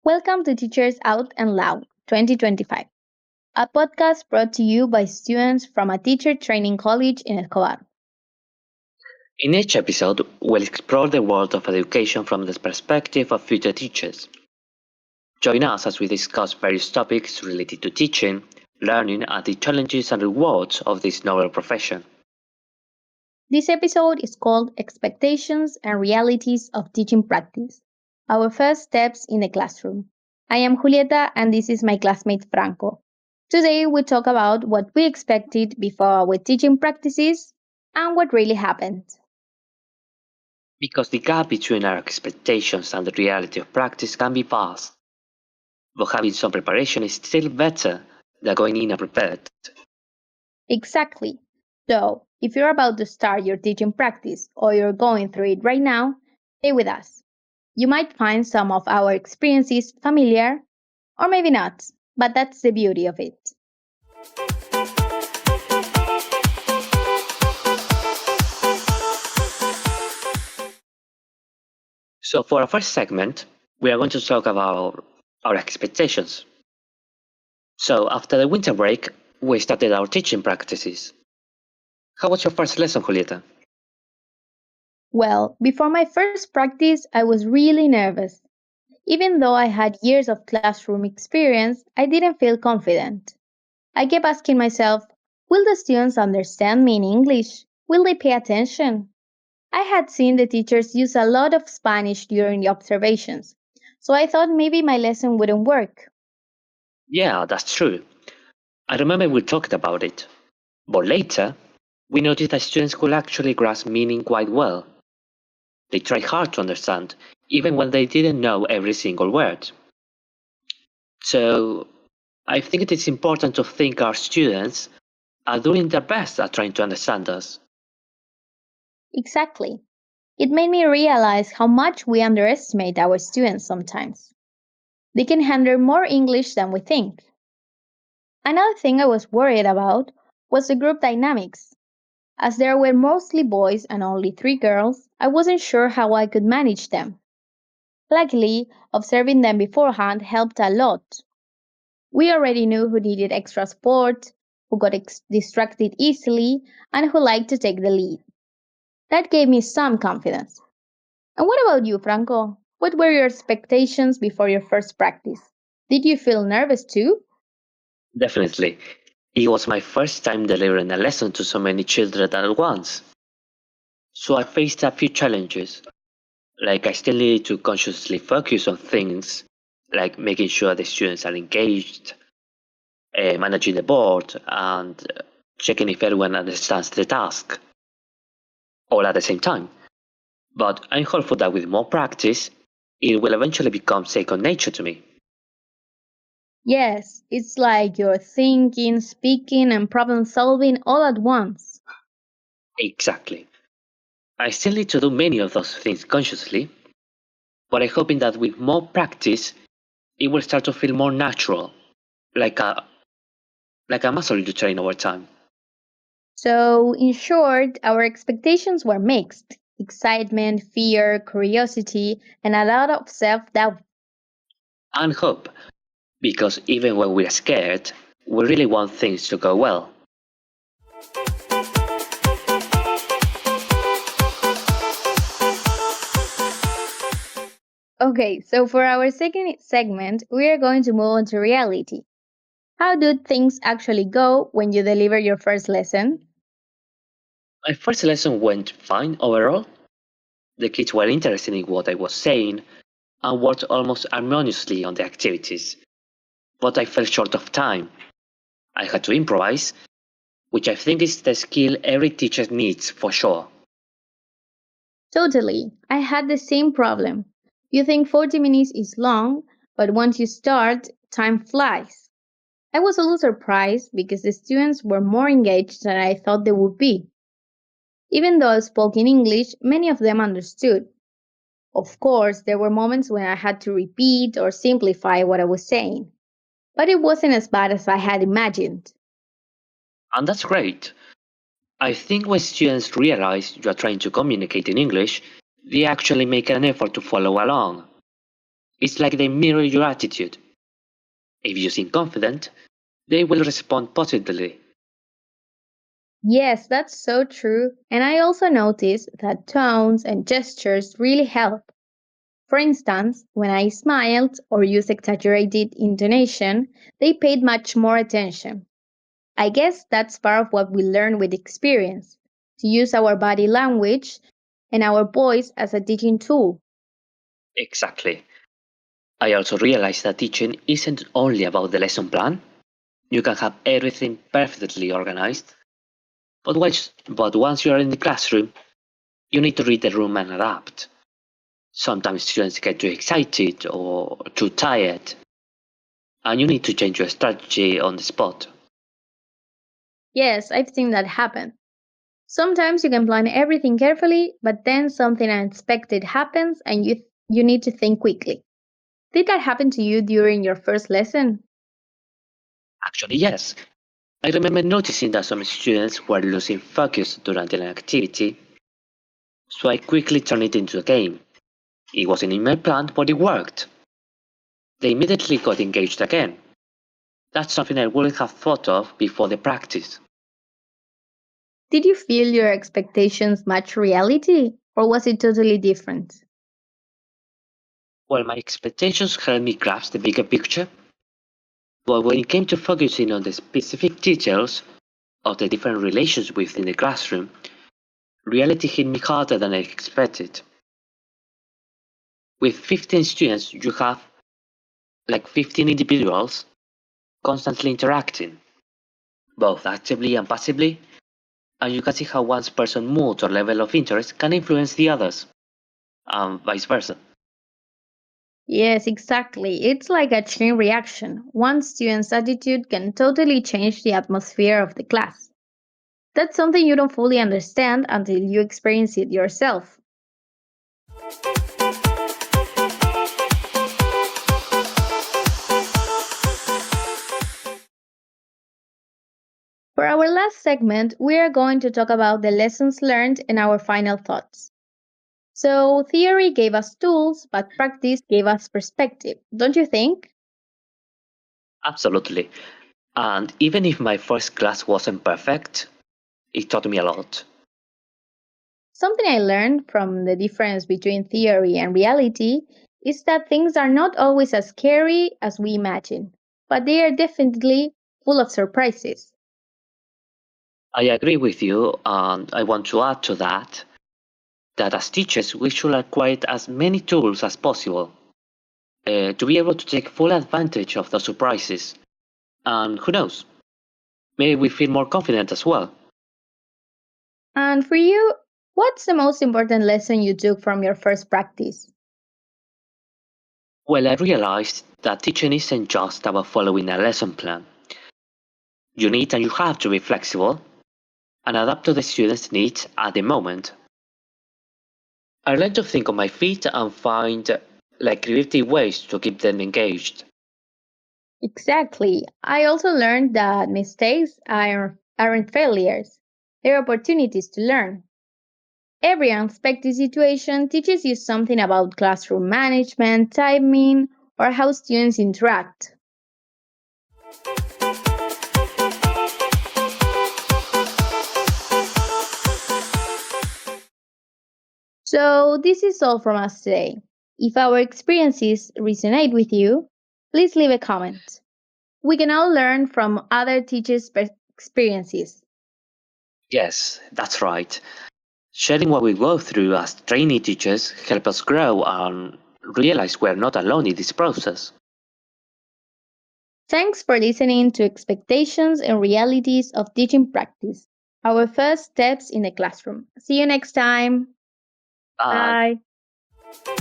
Welcome to Teachers Out and Loud 2025, a podcast brought to you by students from a teacher training college in Escobar. In each episode, we'll explore the world of education from the perspective of future teachers. Join us as we discuss various topics related to teaching, learning, and the challenges and rewards of this novel profession. This episode is called Expectations and Realities of Teaching Practice, our first steps in the classroom. I am Julieta and this is my classmate Franco. Today we talk about what we expected before our teaching practices and what really happened. Because the gap between our expectations and the reality of practice can be vast. But having some preparation is still better than going in unprepared. Exactly. So, if you're about to start your teaching practice or you're going through it right now, stay with us. You might find some of our experiences familiar, or maybe not, but that's the beauty of it. So, for our first segment, we are going to talk about our expectations. So, after the winter break, we started our teaching practices. How was your first lesson, Julieta? Well, before my first practice, I was really nervous. Even though I had years of classroom experience, I didn't feel confident. I kept asking myself, will the students understand me in English? Will they pay attention? I had seen the teachers use a lot of Spanish during the observations, so I thought maybe my lesson wouldn't work. Yeah, that's true. I remember we talked about it. But later, we noticed that students could actually grasp meaning quite well. They tried hard to understand, even when they didn't know every single word. So, I think it is important to think our students are doing their best at trying to understand us. Exactly. It made me realize how much we underestimate our students sometimes. They can handle more English than we think. Another thing I was worried about was the group dynamics. As there were mostly boys and only 3 girls, I wasn't sure how I could manage them. Luckily, observing them beforehand helped a lot. We already knew who needed extra support, who got distracted easily, and who liked to take the lead. That gave me some confidence. And what about you, Franco? What were your expectations before your first practice? Did you feel nervous too? Definitely. It was my first time delivering a lesson to so many children at once. So I faced a few challenges. Like I still needed to consciously focus on things, like making sure the students are engaged, managing the board, and checking if everyone understands the task, all at the same time. But I'm hopeful that with more practice, it will eventually become second nature to me. Yes, it's like you're thinking, speaking, and problem solving all at once. Exactly. I still need to do many of those things consciously, but I'm hoping that with more practice, it will start to feel more natural, like a like a muscle you train over time. So, in short, our expectations were mixed excitement, fear, curiosity, and a lot of self doubt. And hope, because even when we're scared, we really want things to go well. Okay, so for our second segment, we are going to move on to reality. How do things actually go when you deliver your first lesson? My first lesson went fine overall. The kids were interested in what I was saying and worked almost harmoniously on the activities. But I fell short of time. I had to improvise, which I think is the skill every teacher needs for sure. Totally. I had the same problem. You think 40 minutes is long, but once you start, time flies. I was a little surprised because the students were more engaged than I thought they would be. Even though I spoke in English, many of them understood. Of course, there were moments when I had to repeat or simplify what I was saying, but it wasn't as bad as I had imagined. And that's great. I think when students realize you are trying to communicate in English, they actually make an effort to follow along. It's like they mirror your attitude. If you seem confident, they will respond positively. Yes, that's so true. And I also noticed that tones and gestures really help. For instance, when I smiled or used exaggerated intonation, they paid much more attention. I guess that's part of what we learn with experience to use our body language and our voice as a teaching tool. Exactly. I also realized that teaching isn't only about the lesson plan. You can have everything perfectly organized, but once you are in the classroom, you need to read the room and adapt. Sometimes students get too excited or too tired, and you need to change your strategy on the spot. Yes, I've seen that happen. Sometimes you can plan everything carefully, but then something unexpected happens and you need to think quickly. Did that happen to you during your first lesson? Actually, yes. I remember noticing that some students were losing focus during an activity, so I quickly turned it into a game. It wasn't in my plan, but it worked. They immediately got engaged again. That's something I wouldn't have thought of before the practice. Did you feel your expectations match reality, or was it totally different? Well, my expectations helped me grasp the bigger picture, but when it came to focusing on the specific details of the different relations within the classroom, reality hit me harder than I expected. With 15 students, you have like 15 individuals constantly interacting, both actively and passively, and you can see how one person's mood or level of interest can influence the others, and vice versa. Yes, exactly. It's like a chain reaction. One student's attitude can totally change the atmosphere of the class. That's something you don't fully understand until you experience it yourself. For our last segment, we are going to talk about the lessons learned and our final thoughts. So, theory gave us tools, but practice gave us perspective, don't you think? Absolutely. And even if my first class wasn't perfect, it taught me a lot. Something I learned from the difference between theory and reality is that things are not always as scary as we imagine, but they are definitely full of surprises. I agree with you, and I want to add to that as teachers we should acquire as many tools as possible to be able to take full advantage of the surprises. And who knows, maybe we feel more confident as well. And for you, what's the most important lesson you took from your first practice? Well, I realized that teaching isn't just about following a lesson plan. You need and you have to be flexible and adapt to the students' needs at the moment. I learned to think on my feet and find like creative ways to keep them engaged. Exactly. I also learned that aren't failures, they're opportunities to learn. Every unexpected situation teaches you something about classroom management, timing, or how students interact. So, this is all from us today. If our experiences resonate with you, please leave a comment. We can all learn from other teachers' experiences. Yes, that's right. Sharing what we go through as trainee teachers help us grow and realize we're not alone in this process. Thanks for listening to Expectations and Realities of Teaching Practice, our first steps in the classroom. See you next time. Bye. Bye.